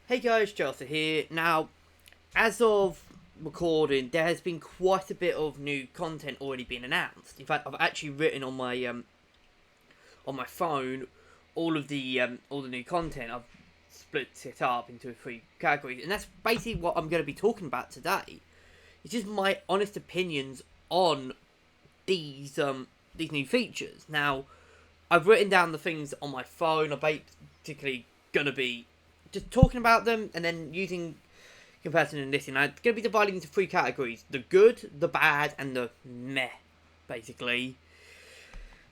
Hey guys, Chelsea here. Now, as of recording, there has been quite a bit of new content already being announced. In fact, I've actually written on my phone all the new content. I've split it up into three categories, and that's basically what I'm going to be talking about today. It's just my honest opinions on these new features. Now, I've written down the things on my phone. I'm basically going to be just talking about them and then using comparison and listening. I'm going to be dividing into three categories: the good, the bad, and the meh, basically.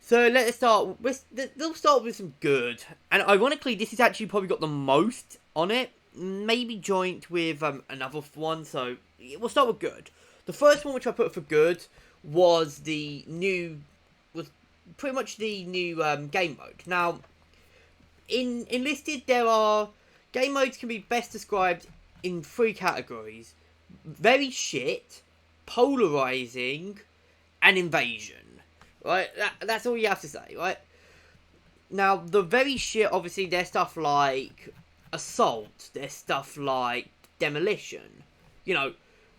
So let's start. We'll start with some good, and ironically, this has actually probably got the most on it. Maybe joint with another one. So we'll start with good. The first one, which I put for good, was pretty much the new game mode. Now, in Enlisted, there are game modes can be best described in three categories: very shit, polarizing, and invasion. Right, that's all you have to say, right? Now, the very shit, obviously, there's stuff like assault, there's stuff like demolition. You know,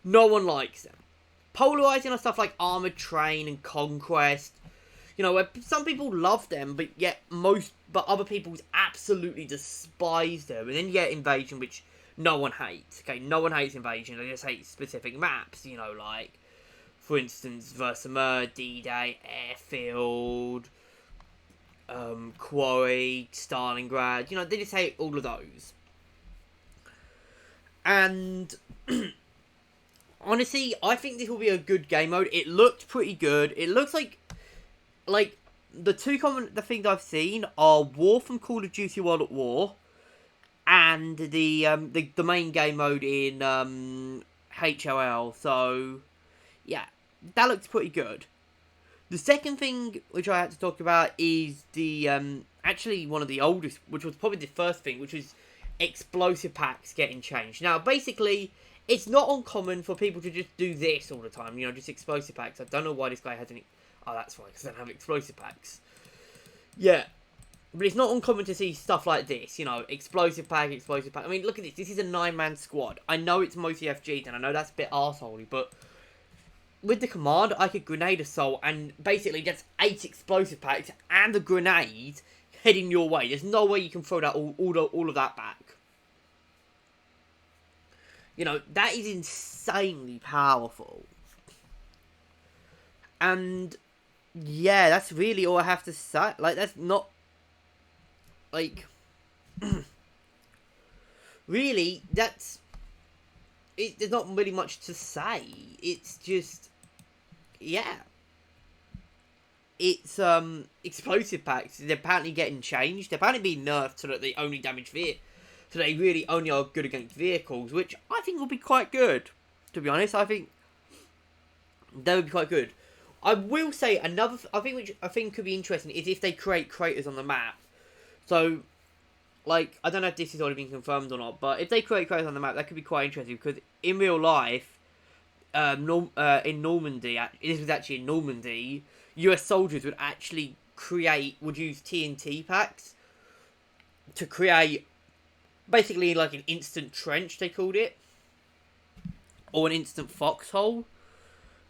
no one likes them. Polarizing are stuff like armored train and conquest. You know, where some people love them, but other people absolutely despise them. And then you get invasion, which no one hates. Okay, no one hates invasion. They just hate specific maps. You know, like, for instance, Versailles, D-Day, Airfield, Quarry, Stalingrad. You know, they just hate all of those. And honestly, I think this will be a good game mode. It looked pretty good. It looks like the things I've seen are War from Call of Duty World at War, and the main game mode in HLL. So yeah, that looks pretty good. The second thing which I had to talk about is the actually one of the oldest, which was probably the first thing, which was explosive packs getting changed. Now, basically, it's not uncommon for people to just do this all the time. You know, just explosive packs. I don't know why this guy has any. Oh, that's why, because I don't have explosive packs. Yeah. But it's not uncommon to see stuff like this, you know, explosive pack. I mean, look at this. This is a 9-man squad. I know it's mostly FG'd, and I know that's a bit arseholey, but with the command, I could grenade assault, and basically that's 8 explosive packs and a grenade heading your way. There's no way you can throw that all of that back. You know, that is insanely powerful. And yeah, that's really all I have to say. Like, that's not like really, there's not really much to say. It's just, yeah, it's explosive packs. They're apparently getting changed. They're apparently being nerfed so that they only damage so they really only are good against vehicles, which I think will be quite good. To be honest, I think that would be quite good. I will say another. Which I think could be interesting is if they create craters on the map. So, like, I don't know if this has already been confirmed or not, but if they create craters on the map, that could be quite interesting, because in real life, in Normandy, this was actually in Normandy, US soldiers would use TNT packs to create basically like an instant trench, they called it, or an instant foxhole.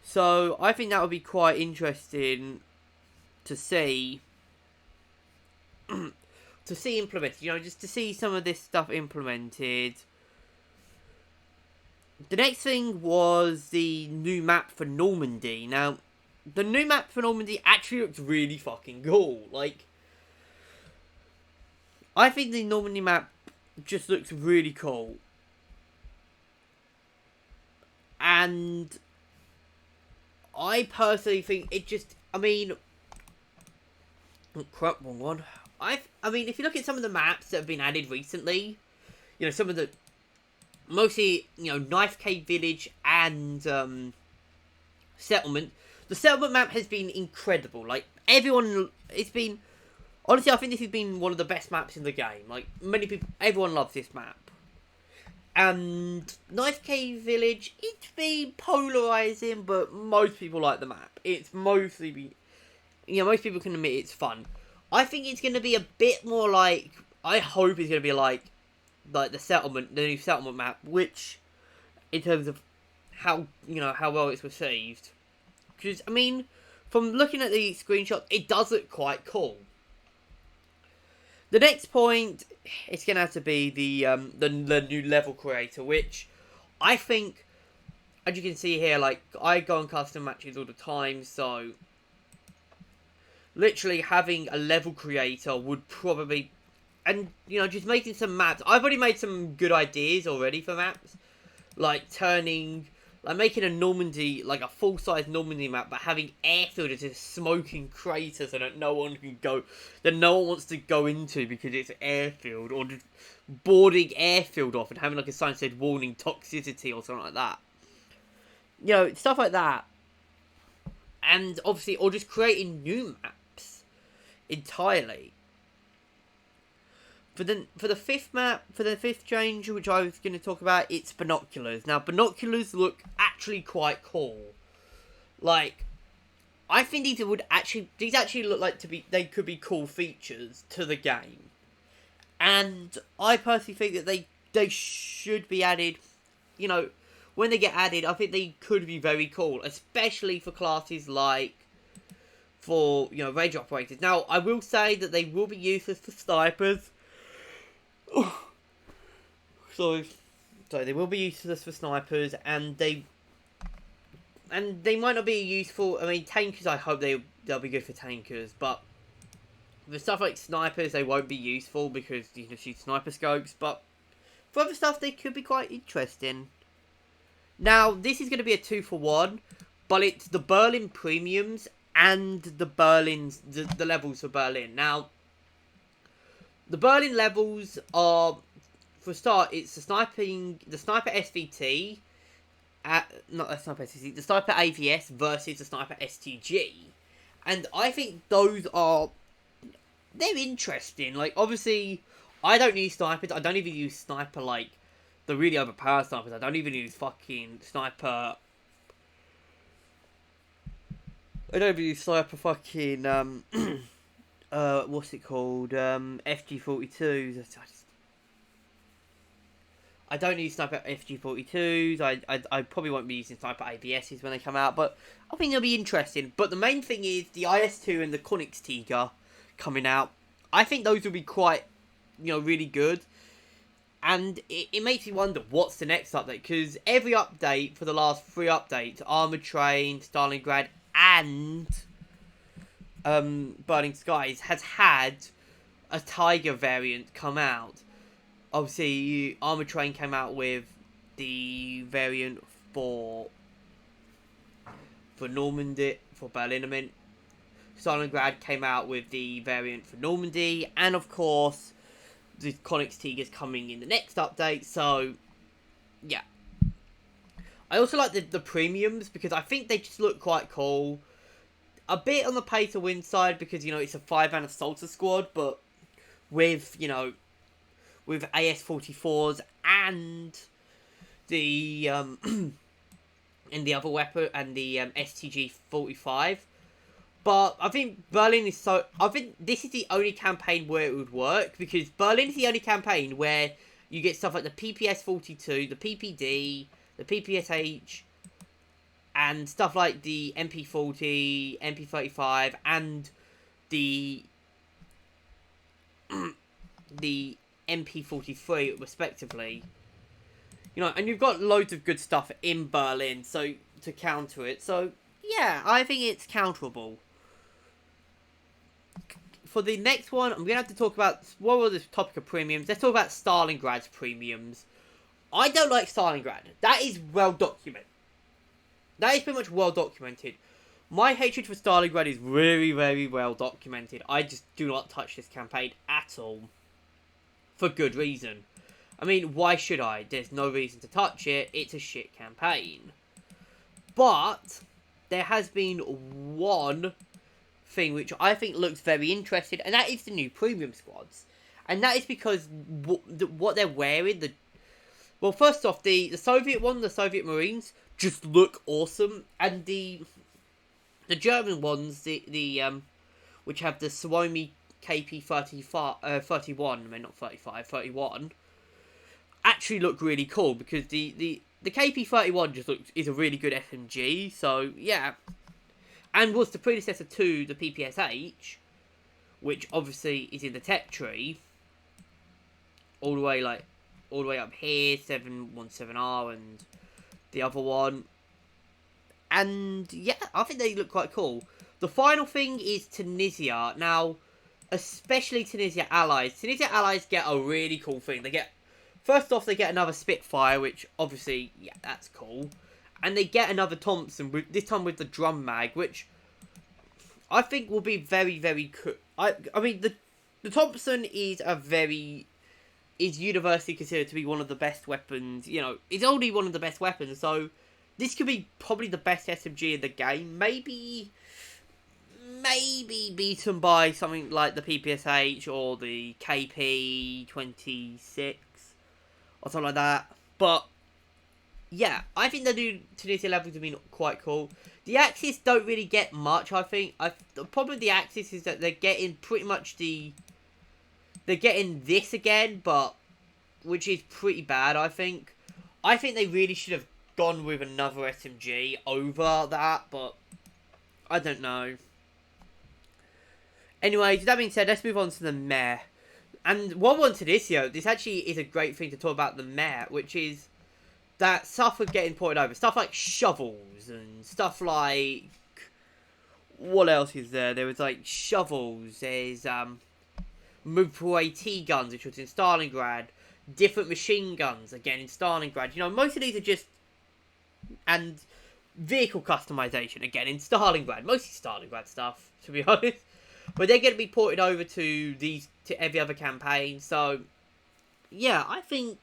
So I think that would be quite interesting to see implemented. You know, just to see some of this stuff implemented. The next thing was the new map for Normandy. Now, the new map for Normandy actually looks really fucking cool. Like, I think the Normandy map just looks really cool. And I personally think it just, I mean, oh crap, wrong one. I mean, if you look at some of the maps that have been added recently, you know, some of the, mostly, you know, Knife Cave Village and Settlement. The Settlement map has been incredible. Like, honestly, I think this has been one of the best maps in the game. Like, everyone loves this map. And Knife Cave Village, it's been polarizing, but most people like the map. It's mostly most people can admit it's fun. I think it's going to be a bit more like, I hope it's going to be like like the new settlement map, which in terms of how how well it's received. Because I mean, from looking at the screenshot, it does look quite cool. The next point, it's gonna have to be the new level creator, which I think, as you can see here, like I go on custom matches all the time, so literally having a level creator would probably, and just making some maps. I've already made some good ideas already for maps, like making a Normandy, like a full-size Normandy map, but having airfield as just smoking craters and that no one wants to go into because it's an airfield, or just boarding airfield off and having like a sign that said warning toxicity or something like that. Stuff like that. And obviously, or just creating new maps entirely. For the fifth change, which I was going to talk about, it's binoculars. Now, binoculars look actually quite cool. Like, I think these actually look like they could be cool features to the game. And I personally think that they should be added. When they get added, I think they could be very cool, especially for classes like Rage Operators. Now, I will say that they will be useless for snipers. Sorry, they will be useless for snipers, and they might not be useful. I mean, tankers, I hope they'll be good for tankers, but for stuff like snipers, they won't be useful because you can shoot sniper scopes. But for other stuff, they could be quite interesting. Now, this is going to be a 2-for-1, but it's the Berlin premiums and the levels for Berlin. Now, the Berlin levels are, for a start, it's the sniper SVT, not a sniper SVT, the sniper AVS versus the sniper STG. And I think they're interesting. Like, obviously, I don't use snipers. I don't even use sniper, like, the really overpowered snipers. I don't even use fucking sniper. I don't even use sniper fucking, what's it called? FG42s. I don't use sniper FG42s. I probably won't be using sniper ABSs when they come out, but I think they'll be interesting. But the main thing is the IS-2 and the Königstiger coming out. I think those will be quite, really good. And it makes me wonder what's the next update, because every update for the last 3 updates, Armored Train, Stalingrad, and Burning Skies, has had a Tiger variant come out. Obviously, Armored Train came out with the variant for Normandy, for Berlin, I mean. Stalingrad came out with the variant for Normandy, and of course, the Königstiger is coming in the next update, so, yeah. I also like the premiums, because I think they just look quite cool. A bit on the pay to win side, because, it's a 5-man assaulter squad, but with, with AS-44s and the, and the other weapon, and the STG-45. But I think Berlin is I think this is the only campaign where it would work, because Berlin is the only campaign where you get stuff like the PPS-42, the PPD, the PPSH, and stuff like the MP40, MP35, and the the MP43, respectively. And you've got loads of good stuff in Berlin, so to counter it. So, yeah, I think it's counterable. For the next one, I'm going to have to talk about, what was the topic of premiums? Let's talk about Stalingrad's premiums. I don't like Stalingrad. That is well documented. That is pretty much well documented. My hatred for Stalingrad is very, very well documented. I just do not touch this campaign at all. For good reason. I mean, why should I? There's no reason to touch it. It's a shit campaign. But there has been one thing which I think looks very interesting, and that is the new premium squads. And that is because what they're wearing, well, first off, the Soviet one, the Soviet Marines, just look awesome, and the German ones, which have the Suomi KP 31, I mean not 35, 31, actually look really cool, because the KP-31 just is a really good SMG. So yeah, and was the predecessor to the PPSH, which obviously is in the tech tree, all the way up here, 717R and the other one. And yeah, I think they look quite cool. The final thing is Tunisia. Now, especially Tunisia Allies. Tunisia Allies get a really cool thing. First off, they get another Spitfire, which obviously, yeah, that's cool. And they get another Thompson, this time with the drum mag, which I think will be very, very cool. I mean, the Thompson is universally considered to be one of the best weapons. You know, it's only one of the best weapons, so this could be probably the best SMG in the game. Maybe beaten by something like the PPSH or the KP-26 or something like that. But yeah, I think the new Tunisia levels have been quite cool. The Axis don't really get much, I think. The problem with the Axis is that they're getting pretty much they're getting this again, but which is pretty bad, I think. I think they really should have gone with another SMG over that, but I don't know. Anyways, that being said, let's move on to the meh. And what I wanted this actually is a great thing to talk about the meh, which is that stuff was getting ported over. Stuff like shovels and stuff like... What else is there? There was like shovels, there's movable AT guns, which was in Stalingrad. Different machine guns, again, in Stalingrad. You know, most of these are just... And vehicle customization, again, in Stalingrad. Mostly Stalingrad stuff, to be honest. But they're going to be ported over to every other campaign. So, yeah, I think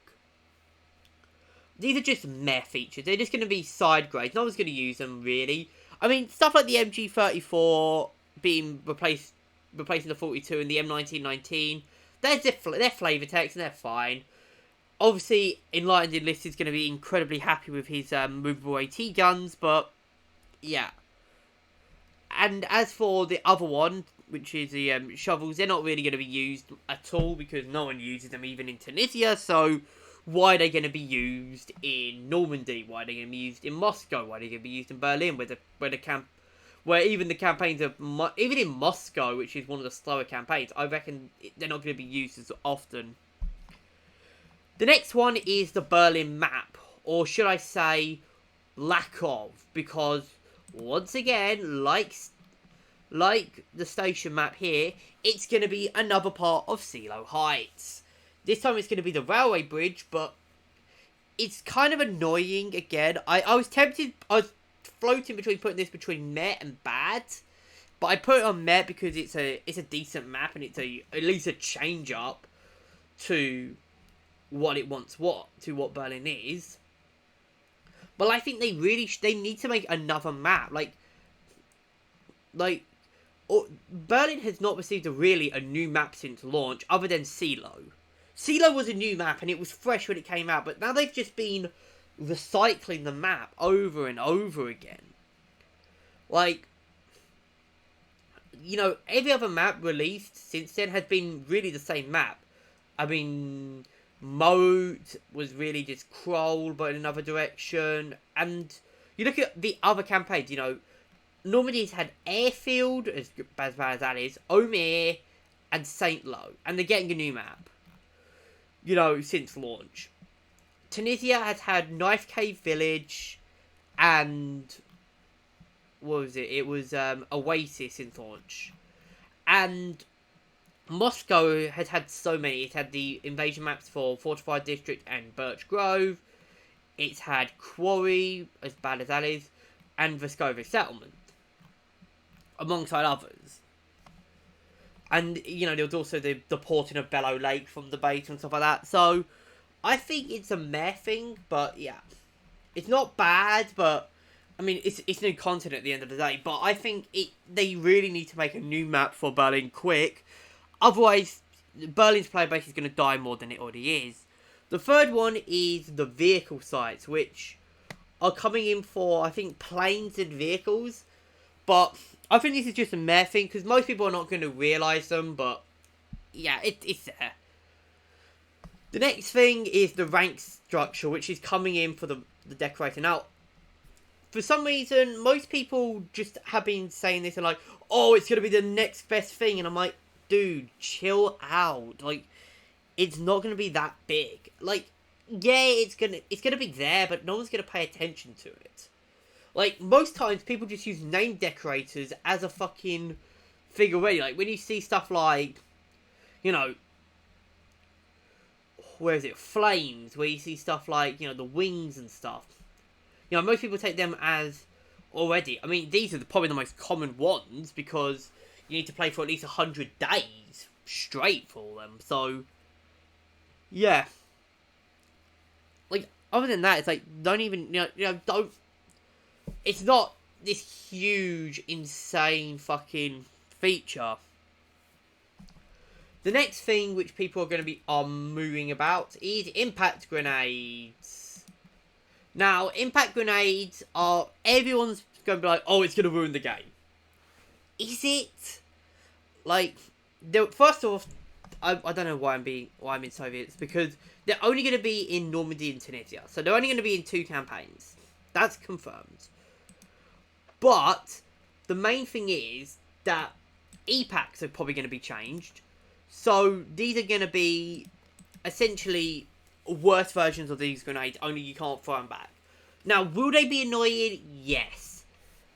these are just meh features. They're just going to be side grades. No one's going to use them, really. I mean, stuff like the MG34 being replacing the 42 and the M1919, they're flavor text and they're fine. Obviously, Enlisted is going to be incredibly happy with his movable AT guns, but yeah. And as for the other one, which is the shovels, they're not really going to be used at all, because no one uses them even in Tunisia, so why are they going to be used in Normandy? Why are they going to be used in Moscow? Why are they going to be used in Berlin, where even the campaigns of... Even in Moscow, which is one of the slower campaigns, I reckon they're not going to be used as often. The next one is the Berlin map, or should I say, lack of, because once again, like the station map here, it's going to be another part of Silo Heights. This time it's going to be the railway bridge, but it's kind of annoying again. I was tempted, I was floating between between meh and bad, but I put it on meh because it's a decent map and it's at least a change up to what Berlin is. But I think they need to make another map. Berlin has not received a new map since launch, other than Silo. Silo was a new map and it was fresh when it came out, but now they've just been recycling the map over and over again. Like, you know, every other map released since then has been really the same map. I mean, Moat was really just Kroll, but in another direction. And you look at the other campaigns, you know, Normandy's had Airfield, as bad as that is, Omer, and Saint Lo. And they're getting a new map, you know, since launch. Tunisia has had Knife Cave Village, and what was it? It was Oasis since launch. And Moscow has had so many. It's had the invasion maps for Fortified District and Birch Grove. It's had Quarry, as bad as that is, and Voskovic Settlement, alongside others. And, you know, there was also the porting of Bellow Lake from the beta and stuff like that. So, I think it's a meh thing, but yeah. It's not bad, but, I mean, it's new content at the end of the day. But I think they really need to make a new map for Berlin quick. Otherwise, Berlin's player base is going to die more than it already is. The third one is the vehicle sites, which are coming in for, I think, planes and vehicles. But I think this is just a meh thing, because most people are not going to realise them, but yeah, it's there. The next thing is the rank structure, which is coming in for the decorator. Now, for some reason, most people just have been saying this and like, oh, it's going to be the next best thing. And I'm like, dude, chill out. Like, it's not going to be that big. Like, yeah, it's gonna be there, but no one's going to pay attention to it. Like, most times, people just use name decorators as a fucking thing already. Like, when you see stuff like, you know, where is it? Flames, where you see stuff like, you know, the wings and stuff. You know, most people take them as already. I mean, these are probably the most common ones because you need to play for at least 100 days straight for them. So, yeah. Like, other than that, it's like, don't even, don't. It's not this huge, insane fucking feature. The next thing which people are going to be moving about is impact grenades. Now, impact grenades are... Everyone's going to be like, oh, it's going to ruin the game. Is it? Like, first off, I don't know why I'm in Soviets, because they're only going to be in Normandy and Tunisia. So they're only going to be in 2 campaigns. That's confirmed. But the main thing is that E-packs are probably going to be changed. So these are going to be essentially worse versions of these grenades, only you can't throw them back. Now, will they be annoying? Yes.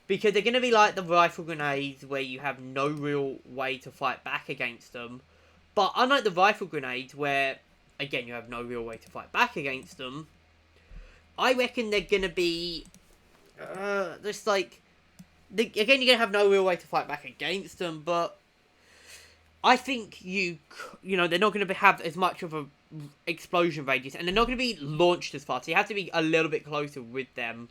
Because they're going to be like the rifle grenades where you have no real way to fight back against them. But unlike the rifle grenades where, again, you have no real way to fight back against them, I reckon they're going to be just like... Again, you're going to have no real way to fight back against them, but I think you know, they're not going to have as much of a explosion radius, and they're not going to be launched as fast. So you have to be a little bit closer with them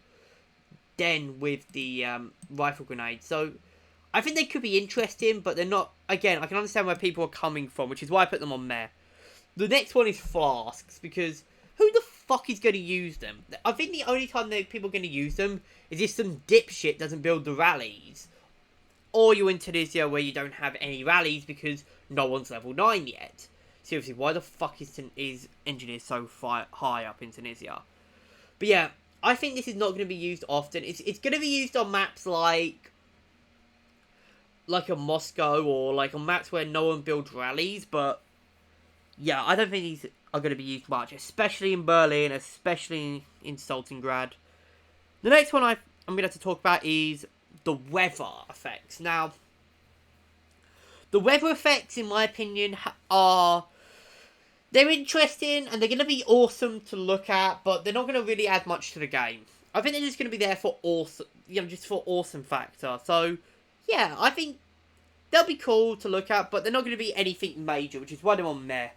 than with the rifle grenades. So I think they could be interesting, but they're not. Again, I can understand where people are coming from, which is why I put them on there. The next one is flasks, because who the fuck is going to use them? I think the only time that people are going to use them is if some dipshit doesn't build the rallies, or you're in Tunisia where you don't have any rallies because no one's level 9 yet. Seriously, why the fuck is engineers so high up in Tunisia? But yeah, I think this is not going to be used often. It's going to be used on maps like a Moscow, or like on maps where no one builds rallies. But yeah, I don't think these are going to be used much, especially in Berlin, especially in Stalingrad. The next one I'm going to have to talk about is the weather effects. Now, the weather effects, in my opinion, they're interesting and they're going to be awesome to look at, but they're not going to really add much to the game. I think they're just going to be there for awesome, just for awesome factor. So, yeah, I think they'll be cool to look at, but they're not going to be anything major, which is why they're on there.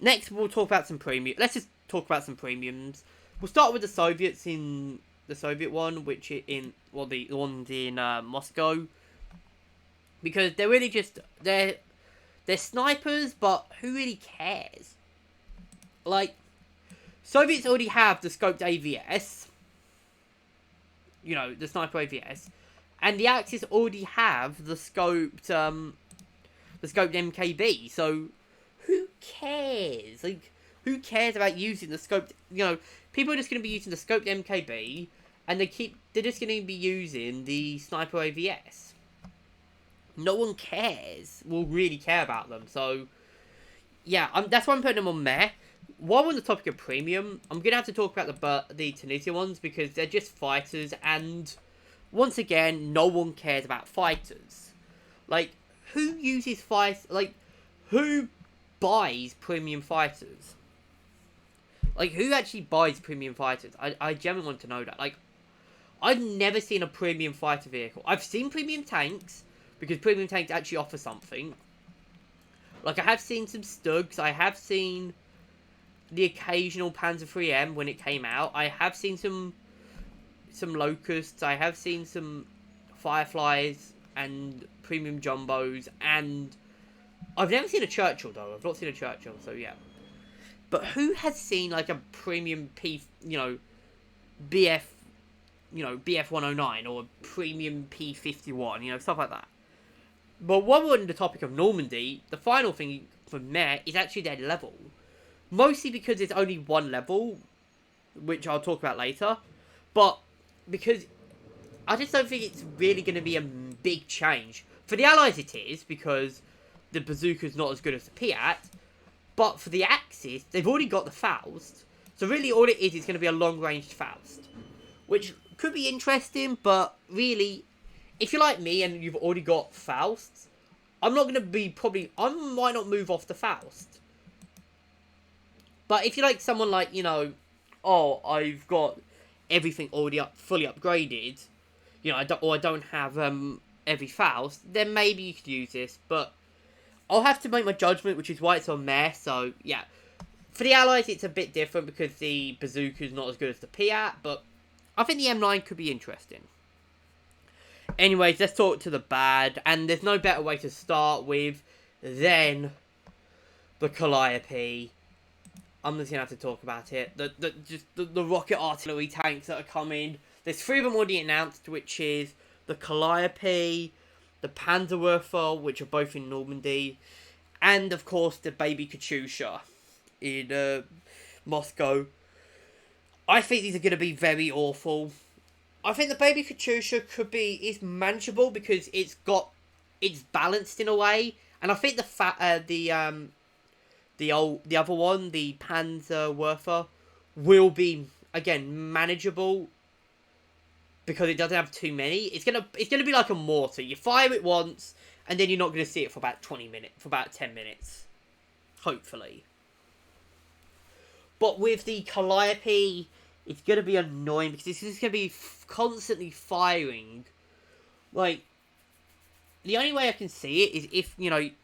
Next, we'll talk about some premium. Let's just talk about some premiums. We'll start with the Soviets in the Soviet one, which the ones in Moscow, because they're really just they're snipers, but who really cares? Like, Soviets already have the scoped AVS, you know, the sniper AVS, and the Axis already have the scoped MKB. So who cares? Like, who cares about using the scoped? You know, people are just going to be using the scoped MKB, and they're just going to be using the sniper AVS. No one cares. Will really care about them. So yeah, that's why I'm putting them on there. While we're on the topic of premium, I'm going to have to talk about the Tunisia ones, because they're just fighters, and once again, no one cares about fighters. Like, who uses fighters? Like, who buys premium fighters? Like, who actually buys premium fighters? I genuinely want to know that. Like, I've never seen a premium fighter vehicle. I've seen premium tanks, because premium tanks actually offer something. Like, I have seen some Stugs. I have seen the occasional Panzer 3M when it came out. I have seen some Locusts. I have seen some Fireflies and premium Jumbos. And I've never seen a Churchill, though. I've not seen a Churchill, so yeah. But who has seen, like, a premium BF 109 or a premium P51, stuff like that. But while we're on the topic of Normandy, the final thing from there is actually their level. Mostly because it's only one level, which I'll talk about later. But because I just don't think it's really going to be a big change. For the Allies it is, because the bazooka's not as good as the Piat. But for the Axis, they've already got the Faust. So really all it is going to be a long-ranged Faust. Which could be interesting, but really, if you're like me and you've already got Faust, I'm not going to be I might not move off the Faust. But if you're like someone like, oh, I've got everything already fully upgraded, I don't have every Faust, then maybe you could use this, but I'll have to make my judgment, which is why it's on meh, so yeah. For the Allies, it's a bit different because the bazooka's not as good as the Piat, but I think the M9 could be interesting. Anyways, let's talk to the bad, and there's no better way to start with than the Calliope. I'm just gonna have to talk about it. The rocket artillery tanks that are coming. There's 3 of them already announced, which is the Calliope, the Panzerwerfer, which are both in Normandy, and of course the baby Katyusha in Moscow. I think these are going to be very awful. I think the baby Katyusha is manageable because it's balanced in a way, and I think the other one, the Panzerwerfer, will be again manageable because it doesn't have too many. It's gonna be like a mortar. You fire it once, and then you're not gonna see it for about 10 minutes, hopefully. But with the Calliope, it's gonna be annoying because it's just gonna be constantly firing. Like, the only way I can see it is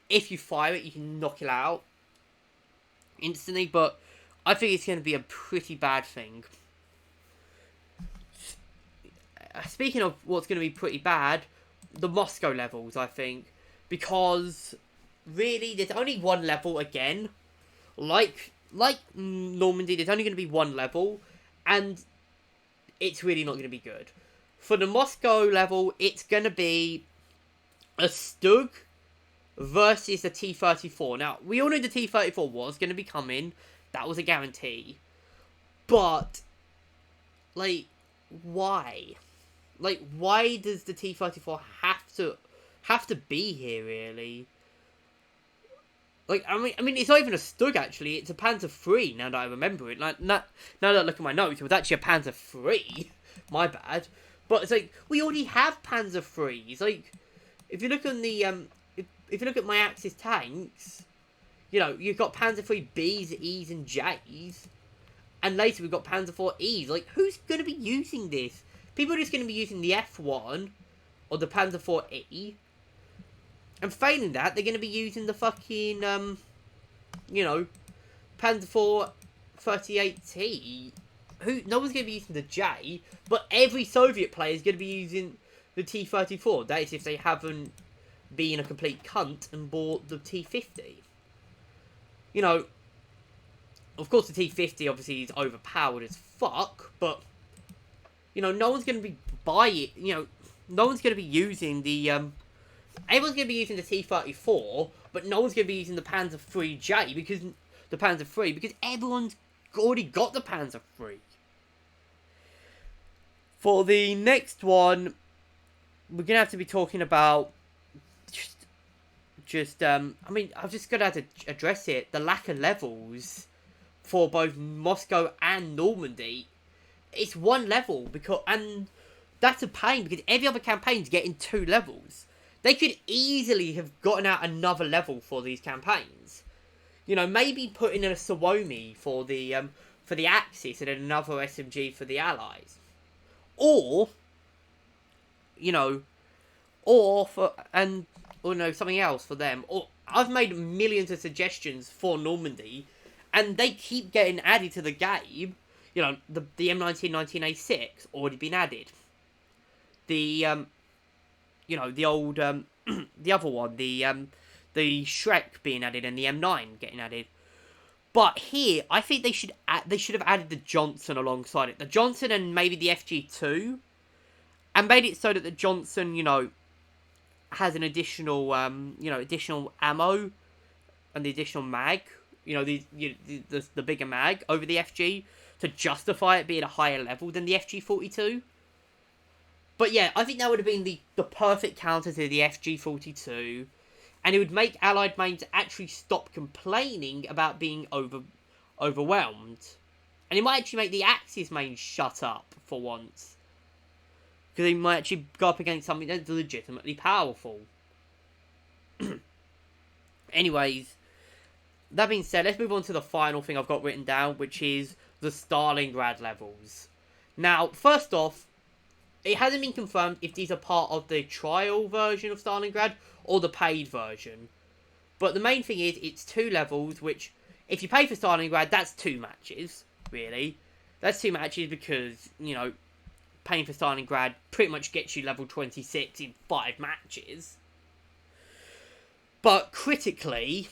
if you fire it, you can knock it out instantly. But I think it's gonna be a pretty bad thing. Speaking of what's going to be pretty bad, the Moscow levels, I think. Because, really, there's only one level again. Like Normandy, there's only going to be one level. And it's really not going to be good. For the Moscow level, it's going to be a Stug versus a T-34. Now, we all knew the T-34 was going to be coming. That was a guarantee. But, why? Why does the T-34 have to be here, really? I mean, it's not even a Stug, actually. It's a Panzer III, now that I remember it. Now that I look at my notes, it was actually a Panzer III. My bad. But it's we already have Panzer IIIs. If you look on the, if you look at my Axis tanks, you've got Panzer III Bs, Es, and Js. And later we've got Panzer IV Es. Who's going to be using this? People are just going to be using the F1 or the Panzer IV E. And failing that, they're going to be using the fucking, Panzer IV 38T. No one's going to be using the J, but every Soviet player is going to be using the T-34. That is if they haven't been a complete cunt and bought the T-50. Of course the T-50 obviously is overpowered as fuck, but no one's going to be buying, no one's going to be using the, everyone's going to be using the T-34, but no one's going to be using the Panzer IIIJ, because everyone's already got the Panzer III. For the next one, we're going to have to be talking about, I mean, I've just got to have to address it, the lack of levels for both Moscow and Normandy. It's one level, and that's a pain, because every other campaign's getting 2 levels. They could easily have gotten out another level for these campaigns. Maybe put in a Suomi for the Axis and another SMG for the Allies. Or something else for them. Or I've made millions of suggestions for Normandy, and they keep getting added to the game. The M19 19A6 already been added. The the old the other one, the Shrek being added, and the M9 getting added. But here, I think they should have added the Johnson alongside it. The Johnson and maybe the FG2, and made it so that the Johnson, has an additional additional ammo and the additional mag you know, the bigger mag over the FG to justify it being a higher level than the FG42. But yeah, I think that would have been the perfect counter to the FG42, and it would make allied mains actually stop complaining about being overwhelmed. And it might actually make the Axis mains shut up for once, because they might actually go up against something that's legitimately powerful. Anyways, that being said, let's move on to the final thing I've got written down, which is the Stalingrad levels. Now, first off, it hasn't been confirmed if these are part of the trial version of Stalingrad or the paid version. But the main thing is, it's 2 levels, which, if you pay for Stalingrad, that's 2 matches, really. That's 2 matches because, you know, paying for Stalingrad pretty much gets you level 26 in 5 matches. But critically,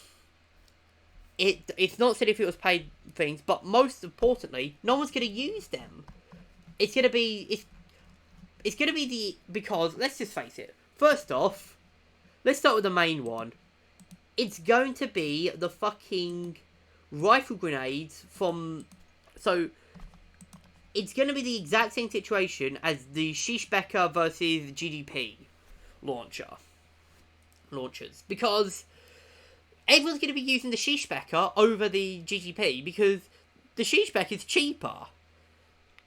it's not said if it was paid things, but most importantly, no one's going to use them. It's going to be... It's going to be because, let's just face it. First off, let's start with the main one. It's going to be the fucking rifle grenades from... So, it's going to be the exact same situation as the Shishbeka versus GDP launchers. Because everyone's going to be using the Shishbeka over the GGP because the Shishbeka is cheaper.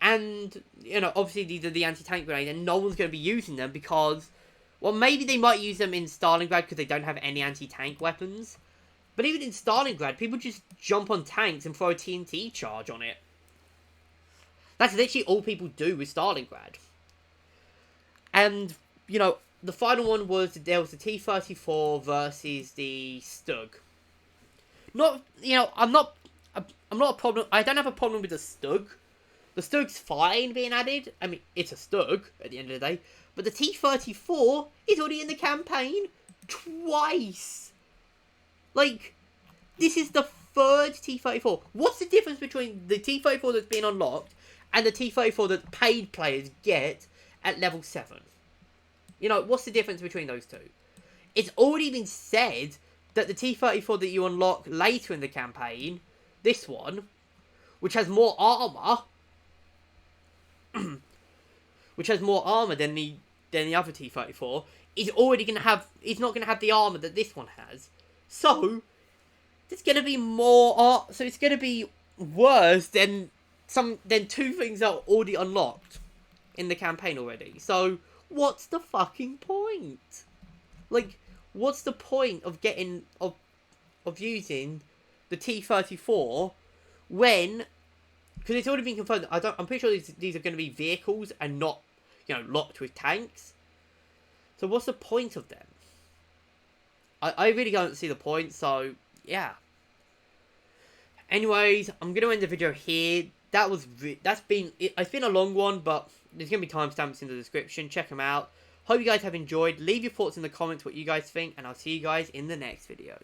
And, you know, obviously these are the anti-tank grenades and no one's going to be using them because, well, maybe they might use them in Stalingrad because they don't have any anti-tank weapons. But even in Stalingrad, people just jump on tanks and throw a TNT charge on it. That's literally all people do with Stalingrad. And, you know, the final one was, there was the T-34 versus the Stug. Not, you know, I'm not a problem, I don't have a problem with the Stug. The Stug's fine being added. I mean, it's a Stug at the end of the day. But the T-34 is already in the campaign twice. Like, this is the 3rd T-34. What's the difference between the T-34 that's been unlocked and the T-34 that paid players get at level 7? You know, what's the difference between those two? It's already been said that the T-34 that you unlock later in the campaign, this one, which has more armor... which has more armor than the other T-34, is already going to have... It's not going to have the armor that this one has. So, there's going to be more... So, it's going to be worse than 2 things that are already unlocked in the campaign already. So, what's the fucking point? Like, what's the point of getting... Of using the T-34 when... Because it's already been confirmed. I'm pretty sure these are going to be vehicles and not, you know, locked with tanks. So what's the point of them? I really don't see the point. So yeah. Anyways, I'm going to end the video here. It's been a long one, but there's going to be timestamps in the description. Check them out. Hope you guys have enjoyed. Leave your thoughts in the comments what you guys think, and I'll see you guys in the next video.